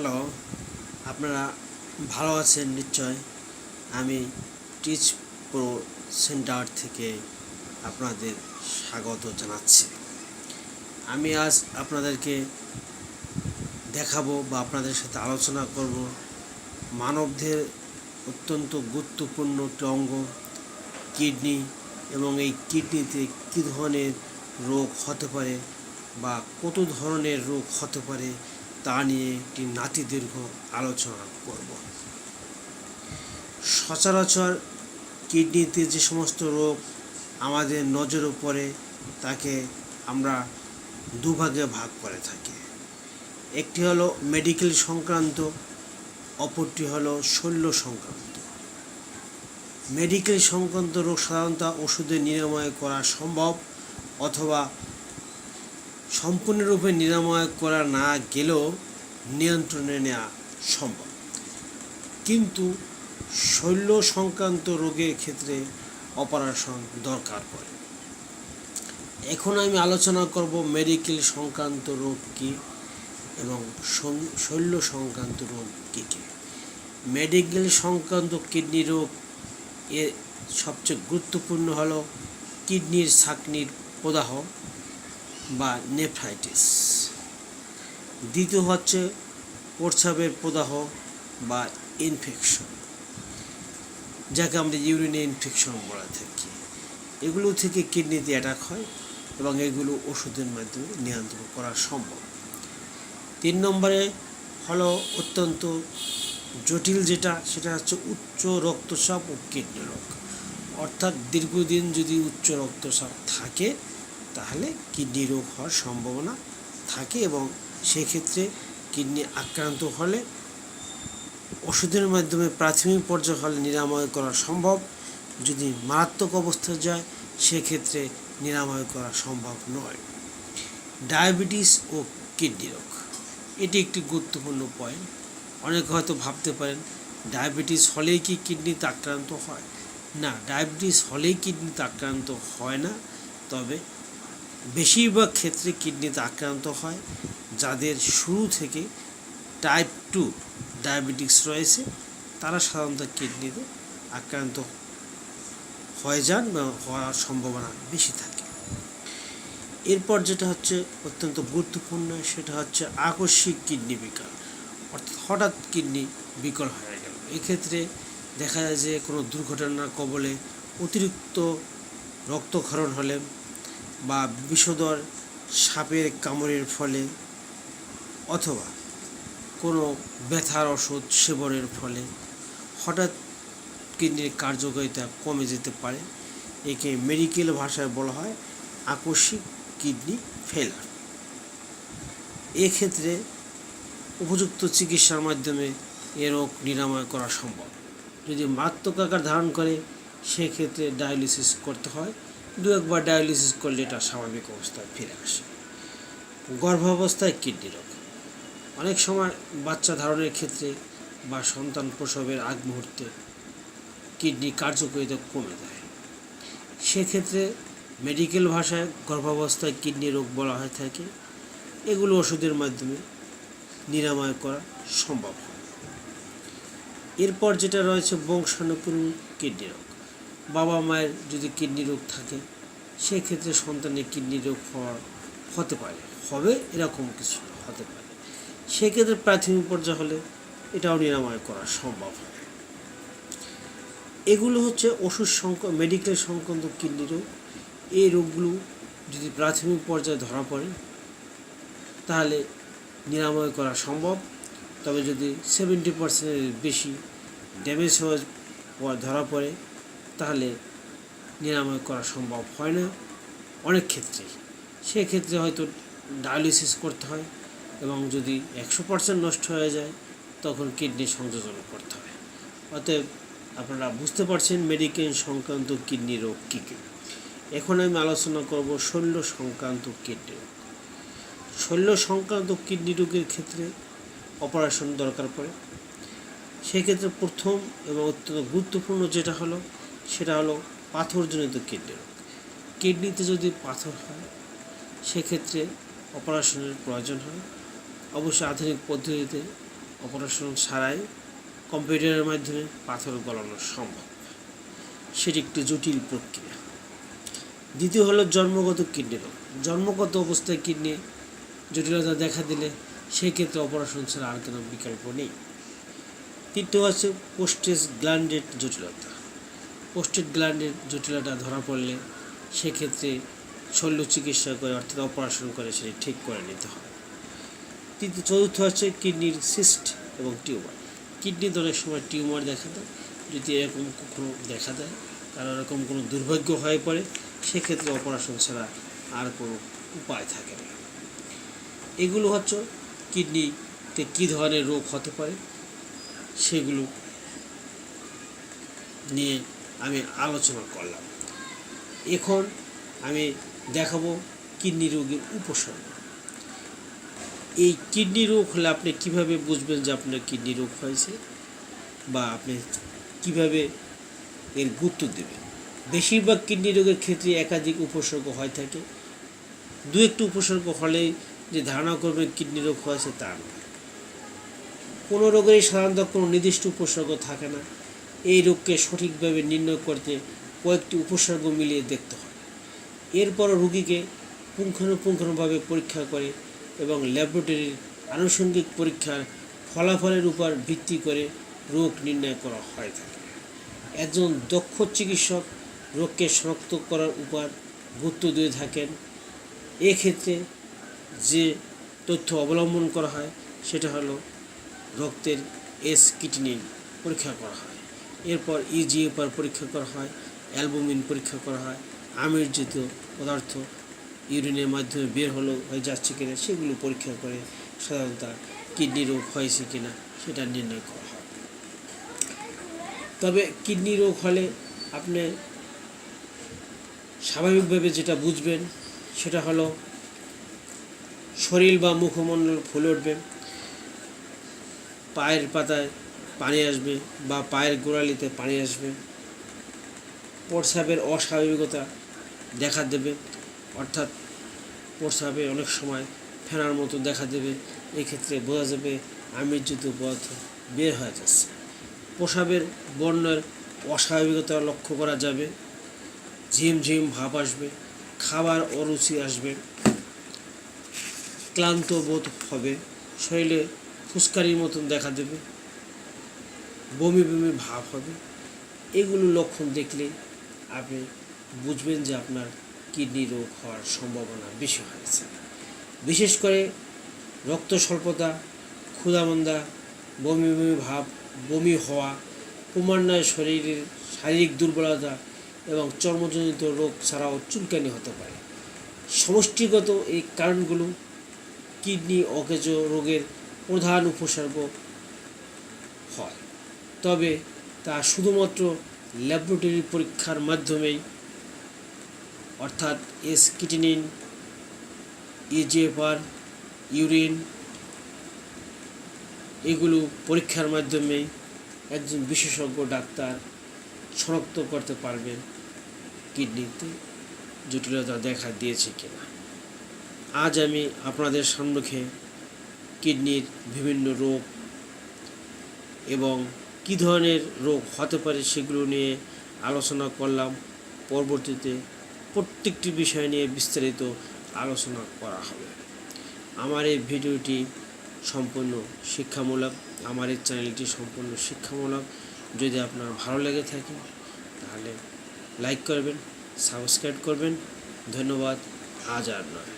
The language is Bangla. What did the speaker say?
হ্যালো, আপনারা ভালো আছেন নিশ্চয়। আমি টিচ প্রো সেন্টার থেকে আপনাদের স্বাগত জানাচ্ছি। আমি আজ আপনাদেরকে দেখাবো বা আপনাদের সাথে আলোচনা করব মানবদের অত্যন্ত গুরুত্বপূর্ণ একটি অঙ্গ কিডনি, এবং এই কিডনিতে কী ধরনের রোগ হতে পারে বা কত ধরনের রোগ হতে পারে তা নিয়ে একটি নাতিদীর্ঘ আলোচনা করব। সচরাচর কিডনিতে যে সমস্ত রোগ আমাদের নজরে পড়ে তাকে আমরা দুভাগে ভাগ করে থাকি। একটি হলো মেডিকেল সংক্রান্ত, অপরটি হলো শল্য সংক্রান্ত। মেডিকেল সংক্রান্ত রোগ সাধারণত ওষুধে নিরাময় করা সম্ভব, অথবা সম্পূর্ণরূপে নিরাময় করা না গেলেও নিয়ন্ত্রণে নেওয়া সম্ভব। কিন্তু শল্য সংক্রান্ত রোগের ক্ষেত্রে অপারেশন দরকার পড়ে। এখন আমি আলোচনা করব মেডিকেল সংক্রান্ত রোগ কী এবং শল্য সংক্রান্ত রোগ কী কী। মেডিকেল সংক্রান্ত কিডনি রোগ এর সবচেয়ে গুরুত্বপূর্ণ হলো কিডনির ছাঁকনির প্রদাহ বা নেফ্রাইটিস। দ্বিতীয় হচ্ছে প্রস্রাবের প্রদাহ বা ইনফেকশন, যাকে আমরা ইউরিনে ইনফেকশন বলে থাকি। এগুলো থেকে কিডনিতে অ্যাটাক হয় এবং এগুলো ওষুধের মাধ্যমে নিয়ন্ত্রণ করা সম্ভব। 3 নম্বরে হলো অত্যন্ত জটিল সেটা হচ্ছে উচ্চ রক্তচাপ ও কিডনি রোগ। অর্থাৎ দীর্ঘদিন যদি উচ্চ রক্তচাপ থাকে তাহলে কিডনি রোগ হওয়ার সম্ভাবনা থাকে, এবং সেক্ষেত্রে কিডনি আক্রান্ত হলে ওষুধের মাধ্যমে প্রাথমিক পর্যায়ে হলে নিরাময় করা সম্ভব। যদি মারাত্মক অবস্থায় যায় সেক্ষেত্রে নিরাময় করা সম্ভব নয়। ডায়াবেটিস ও কিডনি রোগ, এটি একটি গুরুত্বপূর্ণ পয়েন্ট। অনেকে হয়তো ভাবতে পারেন ডায়াবেটিস হলেই কি কিডনিতে আক্রান্ত হয়? না, ডায়াবেটিস হলেই কিডনিতে আক্রান্ত হয় না, তবে বেশিরভাগ ক্ষেত্রে কিডনিতে আক্রান্ত হয় যাদের শুরু থেকে টাইপ 2 ডায়াবেটিস রয়েছে, তারা সাধারণত কিডনিতে আক্রান্ত হয়ে যান বা হওয়ার সম্ভাবনা বেশি থাকে। এরপর যেটা হচ্ছে অত্যন্ত গুরুত্বপূর্ণ, সেটা হচ্ছে আকস্মিক কিডনি বিকল, অর্থাৎ হঠাৎ কিডনি বিকল হয়ে গেল। এক্ষেত্রে দেখা যায় যে কোনো দুর্ঘটনার কবলে অতিরিক্ত রক্তক্ষরণ হলে বা বিষধর সাপের কামড়ের ফলে অথবা কোনো ব্যথার ওষুধ সেবনের ফলে হঠাৎ কিডনির কার্যকারিতা কমে যেতে পারে। একে মেডিকেল ভাষায় বলা হয় আকস্মিক কিডনি ফেলার। এক্ষেত্রে উপযুক্ত চিকিৎসার মাধ্যমে এ রোগ নিরাময় করা সম্ভব। যদি মারাত্মক আকার ধারণ করে সেক্ষেত্রে ডায়ালিসিস করতে হয়। 2-1 ডায়ালিসিস করলে এটা স্বাভাবিক অবস্থায় ফিরে আসে। গর্ভাবস্থায় কিডনি রোগ, অনেক সময় বাচ্চা ধারণের ক্ষেত্রে বা সন্তান প্রসবের আগ মুহূর্তে কিডনি কার্যকারিতা কমে যায়। সেক্ষেত্রে মেডিকেল ভাষায় গর্ভাবস্থায় কিডনি রোগ বলা হয়ে থাকে। এগুলো ওষুধের মাধ্যমে নিরাময় করা সম্ভব হয়। এরপর যেটা রয়েছে বংশানুক্রমিক কিডনি রোগ। বাবা মায়ের যদি কিডনি রোগ থাকে সেক্ষেত্রে সন্তানের কিডনি রোগ হতে পারে, হবে এরকম কিছু হতে পারে। সেক্ষেত্রে প্রাথমিক পর্যায়ে হলে এটাও নিরাময় করা সম্ভব হয়। এগুলো হচ্ছে মেডিকেল সংক্রান্ত কিডনি রোগ। এই রোগগুলো যদি প্রাথমিক পর্যায়ে ধরা পড়ে তাহলে নিরাময় করা সম্ভব। তবে যদি 70%-এর বেশি ড্যামেজ হয়ে ধরা পড়ে তাহলে নিরাময় করা সম্ভব হয় না অনেক ক্ষেত্রেই। সেক্ষেত্রে হয়তো ডায়ালিসিস করতে হয়, এবং যদি 100% নষ্ট হয়ে যায় তখন কিডনি সংযোজন করতে হয়। অতএব আপনারা বুঝতে পারছেন মেডিকেল সংক্রান্ত কিডনি রোগ কী কী। এখন আমি আলোচনা করব শল্য সংক্রান্ত কিডনি রোগ। শল্য সংক্রান্ত কিডনি রোগের ক্ষেত্রে অপারেশন দরকার পড়ে। সেক্ষেত্রে প্রথম এবং অত্যন্ত গুরুত্বপূর্ণ সেটা হলো পাথরজনিত কিডনি রোগ। কিডনিতে যদি পাথর হয় সেক্ষেত্রে অপারেশনের প্রয়োজন হয়। অবশ্যই আধুনিক পদ্ধতিতে অপারেশন ছাড়াই কম্পিউটারের মাধ্যমে পাথর গলানো সম্ভব। সেটি একটি জটিল প্রক্রিয়া। দ্বিতীয় হলো জন্মগত কিডনি রোগ। জন্মগত অবস্থায় কিডনি জটিলতা দেখা দিলে সেই ক্ষেত্রে অপারেশন ছাড়া আর কোনো বিকল্প নেই। তৃতীয় আছে পোস্টেজ গ্ল্যান্ডের জটিলতা। পোস্টেড গ্ল্যান্ডের জটিলতা ধরা পড়লে সেক্ষেত্রে শল্য চিকিৎসা করে অর্থাৎ অপারেশন করে সেটি ঠিক করে নিতে হয়। চতুর্থ আছে কিডনির সিস্ট এবং টিউমার। কিডনি অনেক সময় টিউমার দেখা দেয়। যদি এরকম কখনো দেখা দেয়, কারণ এরকম কোনো দুর্ভাগ্য হয়ে পড়ে, সেক্ষেত্রে অপারেশন ছাড়া আর কোনো উপায় থাকে না। এগুলো হচ্ছে কিডনিতে কী ধরনের রোগ হতে পারে সেগুলো নিয়ে আমি আলোচনা করলাম। এখন আমি দেখাবো কিডনি রোগের উপসর্গ। এই কিডনি রোগ হলে আপনি কিভাবে বুঝবেন যে আপনার কিডনি রোগ হয়েছে, বা আপনি কিভাবে এর গুরুত্ব দেবেন। বেশিরভাগ কিডনি রোগের ক্ষেত্রে একাধিক উপসর্গ হয়ে থাকে। দু একটি উপসর্গ হলেই যে ধারণা করবেন কিডনি রোগ হয়েছে তা নয়। কোনো রোগেরই সাধারণত কোনো নির্দিষ্ট উপসর্গ থাকে না। এই রোগকে সঠিকভাবে নির্ণয় করতে কয়েকটি উপসর্গ মিলিয়ে দেখতে হয়। এরপরও রোগীকে পুঙ্খানুপুঙ্খভাবে পরীক্ষা করে এবং ল্যাবরেটরির আনুষঙ্গিক পরীক্ষার ফলাফলের উপর ভিত্তি করে রোগ নির্ণয় করা হয়ে থাকে। একজন দক্ষ চিকিৎসক রোগকে শনাক্ত করার উপর গুরুত্ব দিয়ে থাকেন। এক্ষেত্রে যে তথ্য অবলম্বন করা হয় সেটা হলো রক্তের ক্রিয়েটিনিন পরীক্ষা করা হয়, এরপর ইজিএফআর পরীক্ষা করা হয়, অ্যালবুমিন পরীক্ষা করা হয়, আমিষজাত পদার্থ ইউরিনের মাধ্যমে বের হয়ে যাচ্ছে কিনা সেগুলো পরীক্ষা করে সাধারণত কিডনি রোগ হয়েছে কিনা সেটা নির্ণয় করা হয়। তবে কিডনি রোগ হলে আপনি স্বাভাবিকভাবে যেটা বুঝবেন সেটা হলো শরীর বা মুখমণ্ডল ফুলে উঠবে, পায়ের পাতায় পানি আসবে বা পায়ের গোড়ালিতে পানি আসবে, প্রস্রাবের অস্বাভাবিকতা দেখা দেবে, অর্থাৎ প্রস্রাবে অনেক সময় ফেনার মতো দেখা দেবে। এক্ষেত্রে বোঝা যাবে আমিষজাত পদার্থ বের হয়ে যাচ্ছে। প্রস্রাবের বর্ণের অস্বাভাবিকতা লক্ষ্য করা যাবে, ঝিমঝিম ভাব আসবে, খাবার অরুচি আসবে, ক্লান্ত বোধ হবে, শরীরে ফুসকারির মতন দেখা দেবে, বমি বমি ভাব হবে। এগুলো লক্ষণ দেখলে আপনি বুঝবেন যে আপনার কিডনি রোগ হওয়ার সম্ভাবনা বেশি হয়েছে। বিশেষ করে রক্ত স্বল্পতা, ক্ষুধামন্দা, বমি বমি ভাব, বমি হওয়া, ক্রমান্বয়ে শরীরের শারীরিক দুর্বলতা এবং চর্মজনিত রোগ ছাড়াও চুলকানি হতে পারে। সমষ্টিগত এই কারণগুলো কিডনি অকেজ রোগের প্রধান উপসর্গ হয়। তবে তা শুধুমাত্র ল্যাবরেটরি পরীক্ষার মাধ্যমেই, অর্থাৎ ক্রিয়েটিনিন, ইজিএফআর, ইউরিন এগুলো পরীক্ষার মাধ্যমেই একজন বিশেষজ্ঞ ডাক্তার শনাক্ত করতে পারবেন কিডনিতে জটিলতা দেখা দিয়েছে কিনা। আজ আমি আপনাদের সম্মুখে কিডনির বিভিন্ন রোগ এবং কী ধরনের রোগ হতে পারে সেগুলো নিয়ে আলোচনা করলাম। পরবর্তীতে প্রত্যেকটি বিষয় নিয়ে বিস্তারিত আলোচনা করা হবে। আমার এই ভিডিওটি সম্পূর্ণ শিক্ষামূলক, আমার এই চ্যানেলটি সম্পূর্ণ শিক্ষামূলক। যদি আপনার ভালো লেগে থাকে তাহলে লাইক করবেন, সাবস্ক্রাইব করবেন। ধন্যবাদ। আজ আর নয়।